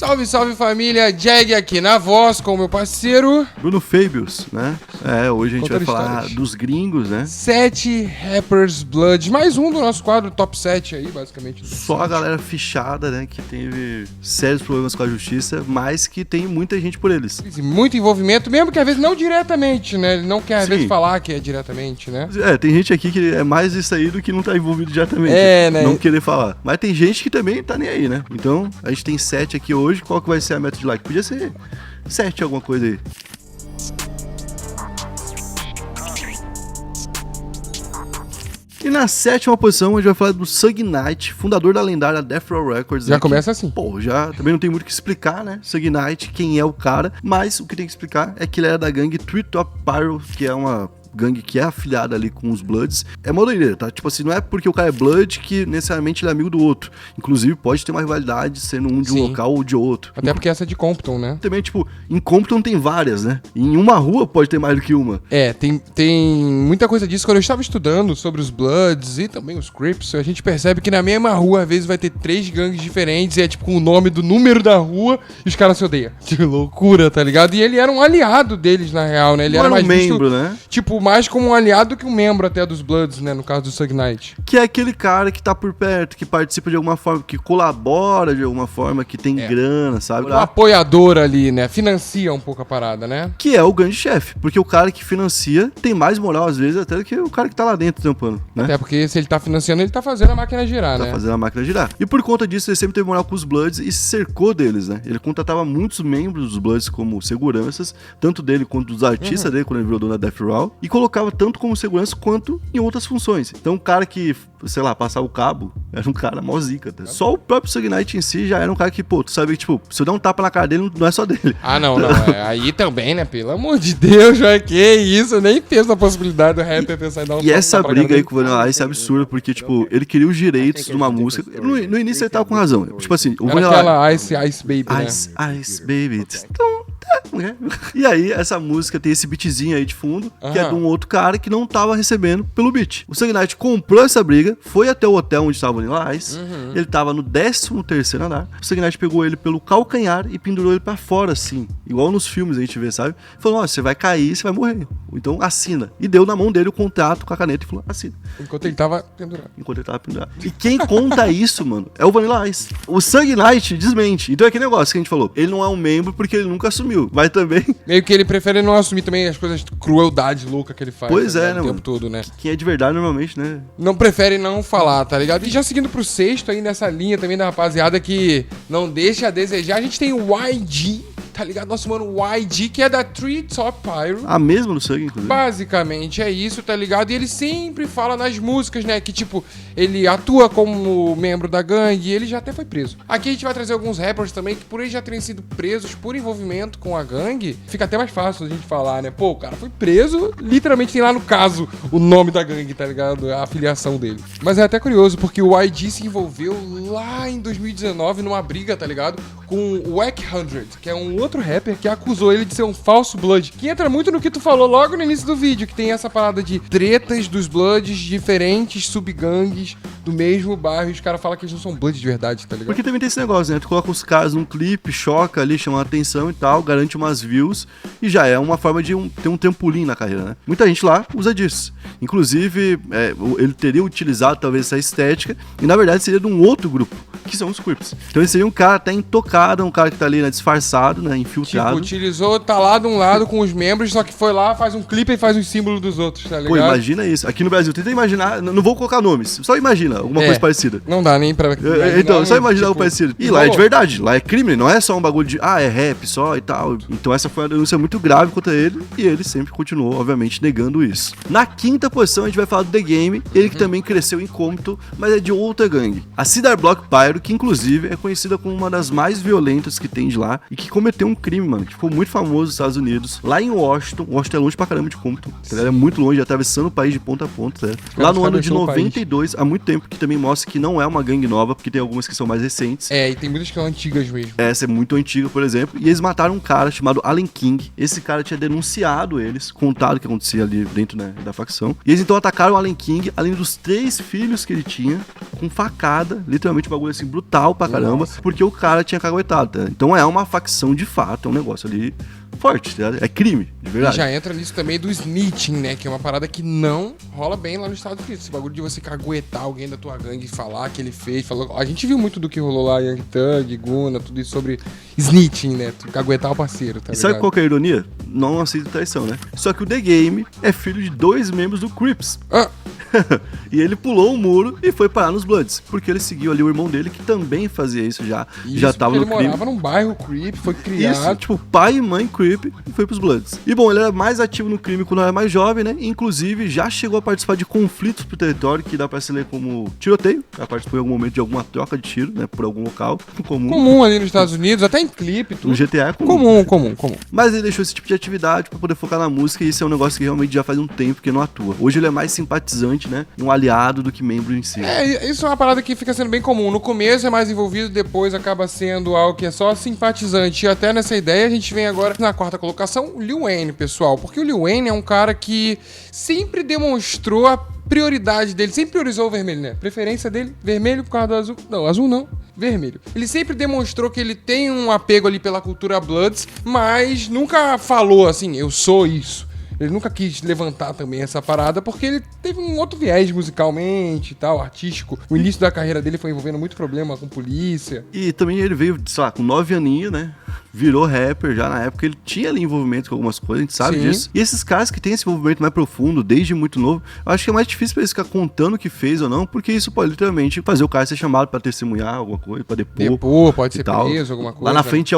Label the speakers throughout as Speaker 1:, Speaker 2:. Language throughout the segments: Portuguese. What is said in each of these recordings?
Speaker 1: Salve, salve família, Jag aqui na voz com o meu parceiro
Speaker 2: Bruno Fabius, né? Hoje a gente vai falar
Speaker 1: histórias
Speaker 2: dos gringos, né?
Speaker 1: 7 Rappers Blood, mais um do nosso quadro Top 7 aí, basicamente.
Speaker 2: Só a galera fichada, né? Que teve sérios problemas com a justiça, mas que tem muita gente por eles.
Speaker 1: Muito envolvimento, mesmo que às vezes não diretamente, né? Ele não quer às vezes falar que é diretamente, né?
Speaker 2: Tem gente aqui que é mais isso aí do que não tá envolvido diretamente.
Speaker 1: Né?
Speaker 2: Não querer falar. Mas tem gente que também tá nem aí, né? Então, a gente tem 7 aqui hoje. Qual que vai ser a meta de like? Podia ser 7 alguma coisa aí. E na 7ª posição a gente vai falar do Suge Knight, fundador da lendária Death Row Records.
Speaker 1: Já começa assim.
Speaker 2: Pô, já também não tem muito o que explicar, né? Suge Knight, quem é o cara, mas o que tem que explicar é que ele era da gangue Three Top Pyro, que é uma gangue que é afiliada ali com os Bloods. É uma doideira, tá? Tipo assim, não é porque o cara é Blood que necessariamente ele é amigo do outro. Inclusive, pode ter uma rivalidade sendo um de um local ou de outro.
Speaker 1: Até porque essa é de Compton, né?
Speaker 2: Também, tipo, em Compton tem várias, né? Em uma rua pode ter mais do que uma.
Speaker 1: Tem muita coisa disso. Quando eu estava estudando sobre os Bloods e também os Crips, a gente percebe que na mesma rua, às vezes, vai ter 3 gangues diferentes e é tipo com o nome do número da rua e os caras se odeiam. Que loucura, tá ligado? E ele era um aliado deles, na real, né? Ele era mais
Speaker 2: membro,
Speaker 1: visto,
Speaker 2: né?
Speaker 1: Tipo, mais como um aliado do que um membro até dos Bloods, né? No caso do Suge Knight.
Speaker 2: Que é aquele cara que tá por perto, que participa de alguma forma, que colabora de alguma forma, que tem grana, sabe?
Speaker 1: Um apoiador ali, né? Financia um pouco a parada, né?
Speaker 2: Que é o grande chefe. Porque o cara que financia tem mais moral, às vezes, até do que o cara que tá lá dentro tampando, né?
Speaker 1: Até porque se ele tá financiando, ele tá fazendo a máquina girar, né?
Speaker 2: Tá fazendo a máquina girar. E por conta disso, ele sempre teve moral com os Bloods e se cercou deles, né? Ele contratava muitos membros dos Bloods como seguranças, tanto dele quanto dos artistas dele, quando ele virou dono da Death Row, e colocava tanto como segurança quanto em outras funções. Então, o cara que, sei lá, passava o cabo, era um cara mó zica, tá? Só o próprio Suge Knight em si já era um cara que, pô, tu sabe que, tipo, se eu der um tapa na cara dele, não é só dele.
Speaker 1: Ah, não. Aí também, né? Pelo amor de Deus, já que isso, eu nem penso na possibilidade do rapper pensar em dar um
Speaker 2: E essa briga aí com o Vanilla Ice é absurda, porque, tipo, ele queria os direitos de uma música. No início ele tava com razão. Tipo assim, o
Speaker 1: Vanilla aquela Ice Baby, né?
Speaker 2: Ice Baby. E aí, essa música tem esse beatzinho aí de fundo, que é de um outro cara que não tava recebendo pelo beat. O Suge Knight comprou essa briga, foi até o hotel onde tava o Vanilla Ice, ele tava no 13º andar, o Suge Knight pegou ele pelo calcanhar e pendurou ele pra fora, assim, igual nos filmes a gente vê, sabe? Falou, ó, você vai cair, você vai morrer, então assina. E deu na mão dele o contrato com a caneta e falou, assina.
Speaker 1: Enquanto ele tava pendurado.
Speaker 2: E quem conta isso, mano, é o Vanilla Ice. O Suge Knight desmente. Então é aquele negócio que a gente falou, ele não é um membro porque ele nunca assumiu, mas também...
Speaker 1: Meio que ele prefere não assumir também as coisas, crueldade louca que ele faz.
Speaker 2: Pois é, né,
Speaker 1: o
Speaker 2: mano?
Speaker 1: tempo todo, né?
Speaker 2: Quem é de verdade, normalmente, né?
Speaker 1: Não prefere não falar, tá ligado? E já seguindo pro 6º aí, nessa linha também da rapaziada que não deixa a desejar, a gente tem o YG, tá ligado? Nosso mano YG, que é da Three Top Pyro.
Speaker 2: A mesma do Suge, inclusive.
Speaker 1: Basicamente é isso, tá ligado? E ele sempre fala nas músicas, né? Que tipo, ele atua como membro da gangue e ele já até foi preso. Aqui a gente vai trazer alguns rappers também que por eles já terem sido presos por envolvimento com a gangue, fica até mais fácil a gente falar, né? Pô, o cara foi preso, literalmente tem lá no caso o nome da gangue, tá ligado? A afiliação dele. Mas é até curioso, porque o YG se envolveu lá em 2019 numa briga, tá ligado? Com o Wack 100, que é um outro rapper que acusou ele de ser um falso Blood. Que entra muito no que tu falou logo no início do vídeo, que tem essa parada de tretas dos Bloods, diferentes subgangues do mesmo bairro, e os caras falam que eles não são Bloods de verdade, tá ligado?
Speaker 2: Porque também tem esse negócio, né? Tu coloca os caras num clipe, choca ali, chama a atenção e tal, garante umas views, e já é uma forma de ter um trampolim na carreira, né? Muita gente lá usa disso. Inclusive, ele teria utilizado talvez essa estética, e na verdade seria de um outro grupo, que são os Crips. Então ele seria um cara até intocado, um cara que tá ali, né, disfarçado, né, infiltrado.
Speaker 1: Tipo, utilizou, tá lá de um lado com os membros, só que foi lá, faz um clipe e faz os símbolos dos outros, tá ligado?
Speaker 2: Pô, imagina isso. Aqui no Brasil, tenta imaginar, não vou colocar nomes, só imagina alguma coisa parecida.
Speaker 1: Não dá nem pra imaginar.
Speaker 2: Então, só imaginar algo parecido. E lá é de verdade, lá é crime, não é só um bagulho de, é rap só e tal. Então essa foi uma denúncia muito grave contra ele, e ele sempre continuou, obviamente, negando isso. Na 5ª posição, a gente vai falar do The Game, ele que também cresceu em Compton, mas é de outra gangue. A Cedar Block Pyro, que inclusive é conhecida como uma das mais violentas que tem de lá, e que cometeu um crime, mano, que ficou muito famoso nos Estados Unidos, lá em Washington. Washington é longe pra caramba de Compton, tá? É muito longe, atravessando o país de ponta a ponta, tá? Lá no ano de 92, há muito tempo, que também mostra que não é uma gangue nova, porque tem algumas que são mais recentes.
Speaker 1: E tem muitas que são antigas mesmo.
Speaker 2: Essa é muito antiga, por exemplo, e eles mataram um cara chamado Allen King. Esse cara tinha denunciado eles, contado o que acontecia ali dentro, né, da facção, e eles então atacaram o Allen King, além dos 3 filhos que ele tinha, com facada, literalmente um bagulho assim brutal pra caramba, porque o cara tinha caguetado, tá? Então é uma facção de fato, é um negócio ali forte, tá? É crime, de verdade.
Speaker 1: E já entra nisso também do snitching, né? Que é uma parada que não rola bem lá nos Estados Unidos. Esse bagulho de você caguetar alguém da tua gangue e falar que ele fez. Falou... A gente viu muito do que rolou lá, Young Thug, Guna, tudo isso sobre snitching, né? Tu caguetar o parceiro, tá ligado?
Speaker 2: Sabe qual que é a ironia? Não aceita traição, né? Só que o The Game é filho de 2 membros do Crips. E ele pulou o muro e foi parar nos Bloods, porque ele seguiu ali o irmão dele, que também fazia isso já tava no crime.
Speaker 1: Ele morava num bairro Crip, foi criado.
Speaker 2: Isso, tipo, pai e mãe Crip, e foi pros Bloods. E bom, ele era mais ativo no crime quando era mais jovem, né? Inclusive, já chegou a participar de conflitos pro território, que dá pra se ler como tiroteio. Já participou em algum momento de alguma troca de tiro, né? Por algum local
Speaker 1: comum ali nos Estados Unidos, até em clipe, tudo.
Speaker 2: No GTA é comum.
Speaker 1: Comum.
Speaker 2: Mas ele deixou esse tipo de atividade pra poder focar na música, e isso é um negócio que realmente já faz um tempo que não atua. Hoje ele é mais simpatizante, né? Um aliado do que membro em si.
Speaker 1: Isso é uma parada que fica sendo bem comum. No começo é mais envolvido, depois acaba sendo algo que é só simpatizante. E até nessa ideia a gente vem agora na 4ª colocação, o Lil Wayne, pessoal. Porque o Lil Wayne é um cara que sempre demonstrou a prioridade dele, sempre priorizou o vermelho, né? Preferência dele, vermelho por causa do azul. Não, azul não, vermelho. Ele sempre demonstrou que ele tem um apego ali pela cultura Bloods, mas nunca falou assim, eu sou isso. Ele nunca quis levantar também essa parada, porque ele teve um outro viés musicalmente e tal, artístico. O início da carreira dele foi envolvendo muito problema com polícia.
Speaker 2: E também ele veio, sei lá, com 9 aninhos, né? Virou rapper já na época. Ele tinha ali envolvimento com algumas coisas, a gente sabe disso. E esses caras que têm esse envolvimento mais profundo, desde muito novo, eu acho que é mais difícil pra eles ficar contando o que fez ou não, porque isso pode literalmente fazer o cara ser chamado pra testemunhar alguma coisa, pra depor.
Speaker 1: Pode ser preso, alguma coisa.
Speaker 2: Lá na frente,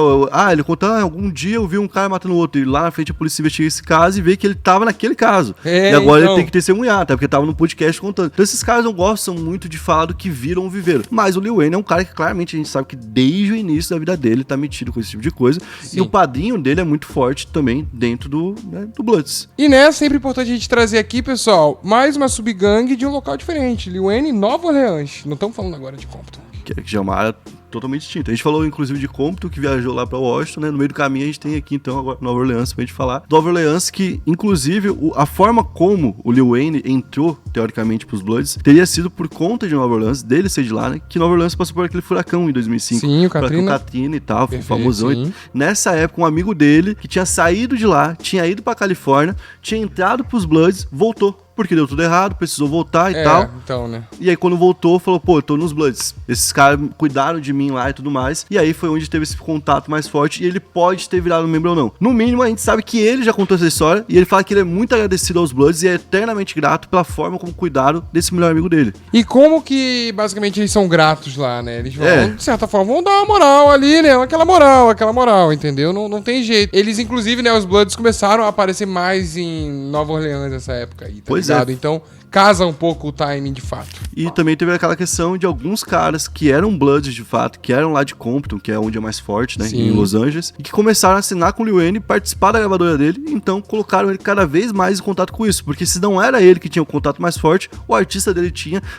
Speaker 2: ele contou, algum dia eu vi um cara matando o outro, e lá na frente a polícia investiga esse caso e vê que ele tava naquele caso. E agora ele tem que testemunhar, até porque tava no podcast contando. Então esses caras não gostam muito de falar do que viram ou viveram. Mas o Lil Wayne é um cara que claramente a gente sabe que desde o início da vida dele tá metido com esse tipo de coisa. Sim. E o padrinho dele é muito forte também dentro do Bloods.
Speaker 1: E né, sempre importante a gente trazer aqui, pessoal, mais uma subgangue de um local diferente. Lil Wayne, Nova Orleans. Não estamos falando agora de Compton.
Speaker 2: Que já é uma área totalmente distinta. A gente falou, inclusive, de Compton, que viajou lá pra Washington, né? No meio do caminho a gente tem aqui, então, agora Nova Orleans pra gente falar. Nova Orleans que, inclusive, a forma como o Lil Wayne entrou, teoricamente, pros Bloods, teria sido por conta de Nova Orleans, dele ser de lá, né? Que Nova Orleans passou por aquele furacão em 2005.
Speaker 1: Sim, o Katrina
Speaker 2: E tal, foi famosão. Sim. Nessa época, um amigo dele, que tinha saído de lá, tinha ido pra Califórnia, tinha entrado pros Bloods, voltou. Porque deu tudo errado, precisou voltar e tal.
Speaker 1: Então, né?
Speaker 2: E aí quando voltou, falou, pô, eu tô nos Bloods. Esses caras cuidaram de mim lá e tudo mais. E aí foi onde teve esse contato mais forte. E ele pode ter virado um membro ou não. No mínimo, a gente sabe que ele já contou essa história. E ele fala que ele é muito agradecido aos Bloods e é eternamente grato pela forma como cuidaram desse melhor amigo dele.
Speaker 1: E como que, basicamente, eles são gratos lá, né? Eles vão, de certa forma, vão dar uma moral ali, né? Aquela moral, entendeu? Não tem jeito. Eles, inclusive, né, os Bloods começaram a aparecer mais em Nova Orleans nessa época aí, tá ligado? Então, casa um pouco o timing de fato.
Speaker 2: E também teve aquela questão de alguns caras que eram Bloods de fato, que eram lá de Compton, que é onde é mais forte, né? Sim. Em Los Angeles, e que começaram a assinar com o Lil Wayne, participar da gravadora dele, então colocaram ele cada vez mais em contato com isso, porque se não era ele que tinha o contato mais forte, o artista dele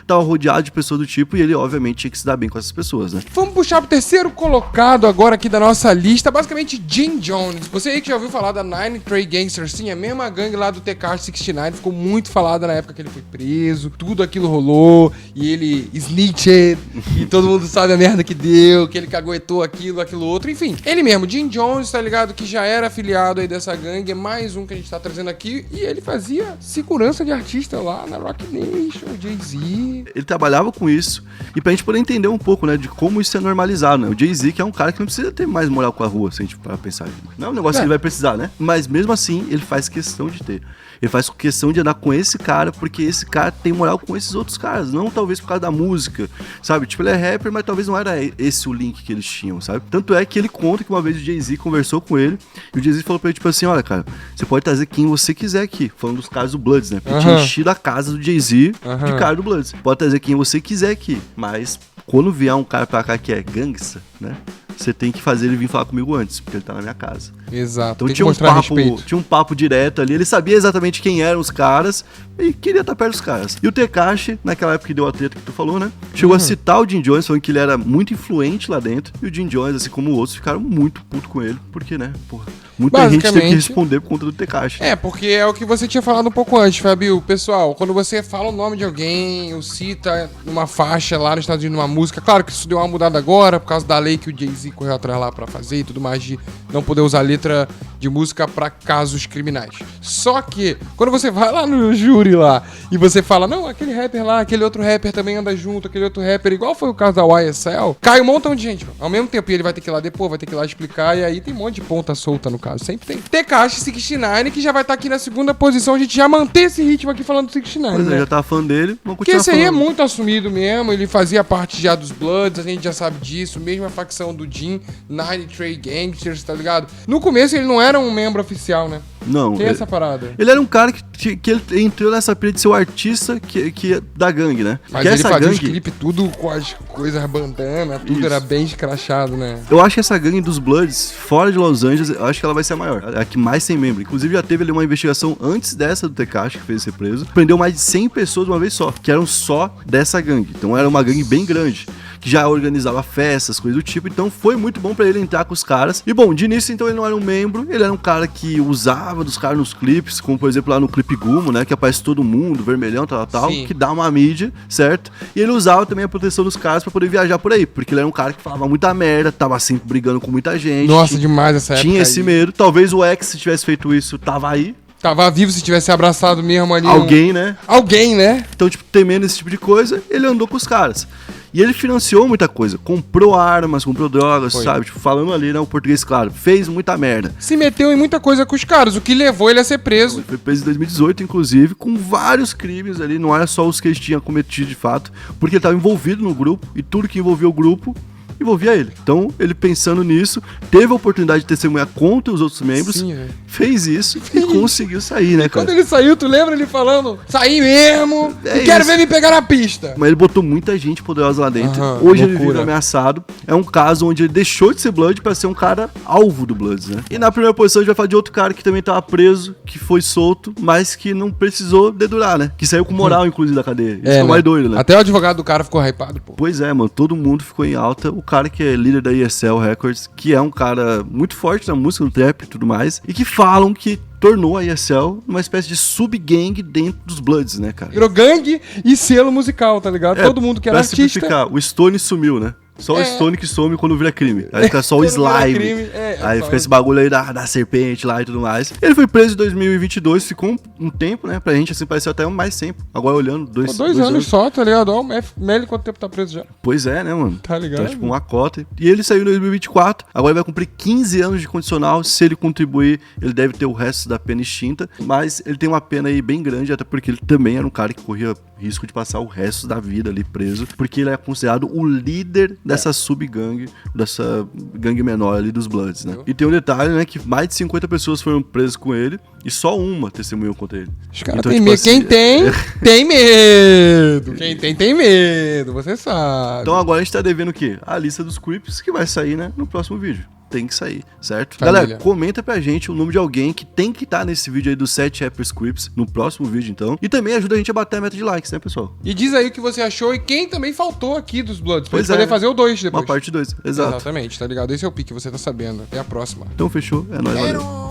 Speaker 2: tava rodeado de pessoas do tipo, e ele obviamente tinha que se dar bem com essas pessoas, né?
Speaker 1: Vamos puxar pro terceiro colocado agora aqui da nossa lista, basicamente Jim Jones. Você aí que já ouviu falar da Nine Trey Gangsters, sim, a mesma gangue lá do TK 69, ficou muito falada na época que ele foi preso, tudo aquilo rolou, e ele snitched, e todo mundo sabe a merda que deu, que ele caguetou aquilo outro, enfim. Ele mesmo, Jim Jones, tá ligado, que já era afiliado aí dessa gangue, é mais um que a gente tá trazendo aqui, e ele fazia segurança de artista lá na Roc Nation, Jay-Z.
Speaker 2: Ele trabalhava com isso, e pra gente poder entender um pouco, né, de como isso é normalizado, né, o Jay-Z que é um cara que não precisa ter mais moral com a rua, se a gente parar pra pensar, não é um negócio que ele vai precisar, né, mas mesmo assim, ele faz questão de ter. Ele faz questão de andar com esse cara, porque esse cara tem moral com esses outros caras, não talvez por causa da música, sabe? Tipo, ele é rapper, mas talvez não era esse o link que eles tinham, sabe? Tanto é que ele conta que uma vez o Jay-Z conversou com ele, e o Jay-Z falou pra ele, tipo assim, olha, cara, você pode trazer quem você quiser aqui, falando dos caras do Bloods, né? Porque tinha enchido a casa do Jay-Z de cara do Bloods. Pode trazer quem você quiser aqui, mas quando vier um cara pra cá que é gangsta, né? você tem que fazer ele vir falar comigo antes, porque ele tá na minha casa.
Speaker 1: Exato.
Speaker 2: Então
Speaker 1: Tem que
Speaker 2: tinha
Speaker 1: mostrar respeito.
Speaker 2: tinha um papo direto ali, ele sabia exatamente quem eram os caras e queria estar perto dos caras. E o Tekashi, naquela época que deu a treta que tu falou, né? Chegou a citar o Jim Jones, falando que ele era muito influente lá dentro. E o Jim Jones, assim como outros, ficaram muito putos com ele. Porque, né? Porra, muita gente teve que responder por conta do Tekashi.
Speaker 1: É, porque é o que você tinha falado um pouco antes, Fabio. Pessoal, quando você fala o nome de alguém, ou cita numa faixa lá nos Estados Unidos, numa música, claro que isso deu uma mudada agora, por causa da lei que o Jay-Z correu atrás lá pra fazer e tudo mais, de não poder usar letra de música pra casos criminais. Só que, quando você vai lá no júri lá, e você fala, não, aquele rapper lá, aquele outro rapper também anda junto, aquele outro rapper, igual foi o caso da YSL, cai um montão de gente, ao mesmo tempo, e ele vai ter que ir lá depois, vai ter que ir lá explicar, e aí tem um monte de ponta solta no caso, sempre tem. Tekashi 69, que já vai estar aqui na segunda posição, a gente já mantém esse ritmo aqui falando do 69,
Speaker 2: Pois
Speaker 1: né?
Speaker 2: é, já tava fã dele, vamos
Speaker 1: Porque
Speaker 2: continuar
Speaker 1: esse aí é
Speaker 2: falando.
Speaker 1: muito assumido mesmo, ele fazia parte já dos Bloods, a gente já sabe disso, mesmo a facção do Jim, 93 Gangsters, tá ligado? No começo ele não era um membro oficial, né?
Speaker 2: Não,
Speaker 1: Tem essa parada.
Speaker 2: ele era um cara que ele entrou nessa pilha de ser o artista que da gangue, né?
Speaker 1: Mas
Speaker 2: que
Speaker 1: ele
Speaker 2: essa
Speaker 1: fazia os
Speaker 2: gangue,
Speaker 1: clipes tudo com as coisas bandana, tudo
Speaker 2: Isso.
Speaker 1: era bem escrachado, né?
Speaker 2: eu acho que essa gangue dos Bloods, fora de Los Angeles, eu acho que ela vai ser a maior. A que mais tem membro. Inclusive já teve ali uma investigação antes dessa do Tekashi, que fez ser preso. Prendeu mais de 100 pessoas de uma vez só, que eram só dessa gangue. Então era uma gangue bem grande, que já organizava festas, coisas do tipo. Então foi muito bom pra ele entrar com os caras. E bom, de início então ele não era um membro, ele era um cara que usava dos caras nos clipes, como por exemplo lá no clipe Gumo, né, que aparece todo mundo, vermelhão, tal,
Speaker 1: Sim.
Speaker 2: que dá uma mídia, certo? E ele usava também a proteção dos caras pra poder viajar por aí, porque ele era um cara que falava muita merda, tava sempre brigando com muita gente.
Speaker 1: Nossa, demais essa época.
Speaker 2: Tinha esse
Speaker 1: aí.
Speaker 2: medo. Talvez o ex, se tivesse feito isso, tava aí.
Speaker 1: Tava vivo se tivesse abraçado mesmo ali.
Speaker 2: Alguém, né?
Speaker 1: Alguém, né?
Speaker 2: Então, tipo, temendo esse tipo de coisa, ele andou com os caras. E ele financiou muita coisa. Comprou armas, comprou drogas,
Speaker 1: Foi.
Speaker 2: sabe? Tipo, falando ali, né? O português, claro. Fez muita merda.
Speaker 1: Se meteu em muita coisa com os caras, o que levou ele a ser preso.
Speaker 2: Ele foi preso em 2018, inclusive, com vários crimes ali. Não era só os que ele tinha cometido de fato. Porque ele estava envolvido no grupo. E tudo que envolvia o grupo envolvia ele. Então, ele pensando nisso, teve a oportunidade de testemunhar contra os outros membros.
Speaker 1: Sim, velho.
Speaker 2: Fez isso e conseguiu sair, né, cara?
Speaker 1: Quando ele saiu, tu lembra ele falando? Saí mesmo!
Speaker 2: É
Speaker 1: e quero
Speaker 2: isso.
Speaker 1: ver me pegar na pista!
Speaker 2: Mas ele botou muita gente poderosa lá dentro.
Speaker 1: Aham,
Speaker 2: Hoje ele
Speaker 1: loucura.
Speaker 2: vive ameaçado. É um caso onde ele deixou de ser Blood pra ser um cara alvo do Bloods, né? E na primeira posição a gente vai falar de outro cara que também tava preso, que foi solto, mas que não precisou dedurar, né? Que saiu com moral, inclusive, da cadeia. Isso é o mais doido, né?
Speaker 1: Até o advogado do cara ficou hypado, pô.
Speaker 2: Pois é, mano, todo mundo ficou em alta. O cara que é líder da ESL Records, que é um cara muito forte na música, no trap e tudo mais, e que falam que tornou a ESL uma espécie de sub-gang dentro dos Bloods, né, cara?
Speaker 1: Virou gangue e selo musical, tá ligado? Todo mundo que era
Speaker 2: pra
Speaker 1: artista.
Speaker 2: simplificar, o Stone sumiu, né? Só o
Speaker 1: É.
Speaker 2: Stone que some quando vira crime. Aí fica só o
Speaker 1: Quando vira
Speaker 2: slime.
Speaker 1: crime,
Speaker 2: Aí
Speaker 1: só
Speaker 2: fica esse bagulho aí da serpente lá e tudo mais. Ele foi preso em 2022, ficou um tempo, né? Pra gente, assim, pareceu até mais tempo. Agora olhando,
Speaker 1: Pô, dois anos só, tá ligado? Ó, o Melly quanto tempo tá preso já?
Speaker 2: Pois é, né, mano?
Speaker 1: Tá ligado?
Speaker 2: Então, tipo, uma cota. E ele saiu em 2024. Agora ele vai cumprir 15 anos de condicional. Se ele contribuir, ele deve ter o resto da pena extinta. Mas ele tem uma pena aí bem grande, até porque ele também era um cara que corria risco de passar o resto da vida ali preso. Porque ele é considerado o líder dessa sub-gangue, dessa gangue menor ali dos Bloods, né? E tem um detalhe, né, que mais de 50 pessoas foram presas com ele e só uma testemunhou contra ele.
Speaker 1: Os caras
Speaker 2: Então,
Speaker 1: têm
Speaker 2: tipo
Speaker 1: medo.
Speaker 2: assim,
Speaker 1: Quem tem, tem medo. Quem tem medo, você sabe.
Speaker 2: Então agora a gente tá devendo o quê? A lista dos creeps que vai sair, né, no próximo vídeo. Tem que sair, certo?
Speaker 1: Família.
Speaker 2: Galera, comenta pra gente o nome de alguém que tem que estar nesse vídeo aí dos 7 rappers creeps, no próximo vídeo, então. E também ajuda a gente a bater a meta de likes, né, pessoal?
Speaker 1: E diz aí o que você achou e quem também faltou aqui dos Bloods. Pra
Speaker 2: Pois
Speaker 1: gente poder
Speaker 2: é.
Speaker 1: fazer o 2 depois.
Speaker 2: Uma parte 2, exato.
Speaker 1: Exatamente, tá ligado? Esse é o pique, você tá sabendo. Até a próxima.
Speaker 2: Então fechou, é nóis, valeu.